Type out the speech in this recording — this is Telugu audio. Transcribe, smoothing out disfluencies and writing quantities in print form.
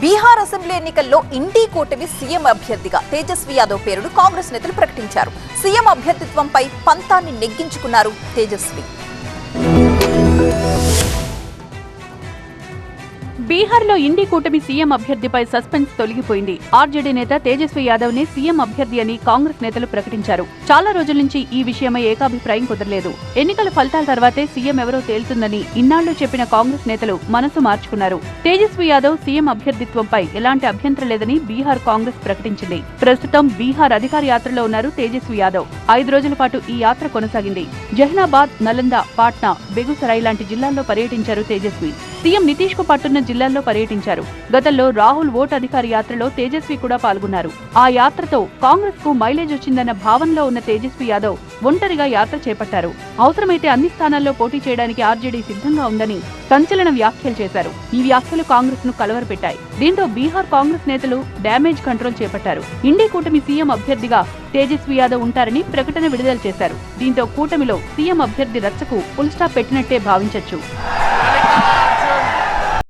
బీహార్ అసెంబ్లీ ఎన్నికల్లో ఇండీ కూటమి సీఎం అభ్యర్థిగా తేజస్వి యాదవ్ పేరును కాంగ్రెస్ నేతలు ప్రకటించారు. సీఎం అభ్యర్థిత్వంపై పంతాన్ని నెగ్గించుకున్నారు తేజస్వి. బీహార్లో ఇండీ కూటమి సీఎం అభ్యర్థిపై సస్పెన్స్ తొలగిపోయింది. ఆర్జేడీ నేత తేజస్వి యాదవ్ ని సీఎం అభ్యర్థి అని కాంగ్రెస్ నేతలు ప్రకటించారు. చాలా రోజుల నుంచి ఈ విషయమై ఏకాభిప్రాయం కుదరలేదు. ఎన్నికల ఫలితాల తర్వాతే సీఎం ఎవరో తేలుతుందని ఇన్నాళ్లు చెప్పిన కాంగ్రెస్ నేతలు మనసు మార్చుకున్నారు. తేజస్వి యాదవ్ సీఎం అభ్యర్థిత్వంపై ఎలాంటి అభ్యంతరం లేదని బీహార్ కాంగ్రెస్ ప్రకటించింది. ప్రస్తుతం బీహార్ అధికార యాత్రలో ఉన్నారు తేజస్వి యాదవ్. 5 రోజుల పాటు ఈ యాత్ర కొనసాగింది. జహ్నాబాద్, నలంద, పాట్నా, బెగుసరాయ్ లాంటి జిల్లాల్లో పర్యటించారు తేజస్వి. సీఎం నితీష్ కు పట్టున్న జిల్లాల్లో పర్యటించారు. గతంలో రాహుల్ ఓట్ అధికార యాత్రలో తేజస్వి కూడా పాల్గొన్నారు. ఆ యాత్రతో కాంగ్రెస్ కు మైలేజ్ వచ్చిందన్న భావనలో ఉన్న తేజస్వి యాదవ్ ఒంటరిగా యాత్ర చేపట్టారు. అవసరమైతే అన్ని స్థానాల్లో పోటీ చేయడానికి ఆర్జేడీ సిద్ధంగా ఉందని సంచలన వ్యాఖ్యలు చేశారు. ఈ వ్యాఖ్యలు కాంగ్రెస్ ను కలవరపెట్టాయి. దీంతో బీహార్ కాంగ్రెస్ నేతలు డ్యామేజ్ కంట్రోల్ చేపట్టారు. ఇండీ కూటమి సీఎం అభ్యర్థిగా తేజస్వి యాదవ్ ఉంటారని ప్రకటన విడుదల చేశారు. దీంతో కూటమిలో సీఎం అభ్యర్థి రచ్చకు ఫుల్ స్టాప్ పెట్టినట్టే భావించొచ్చు.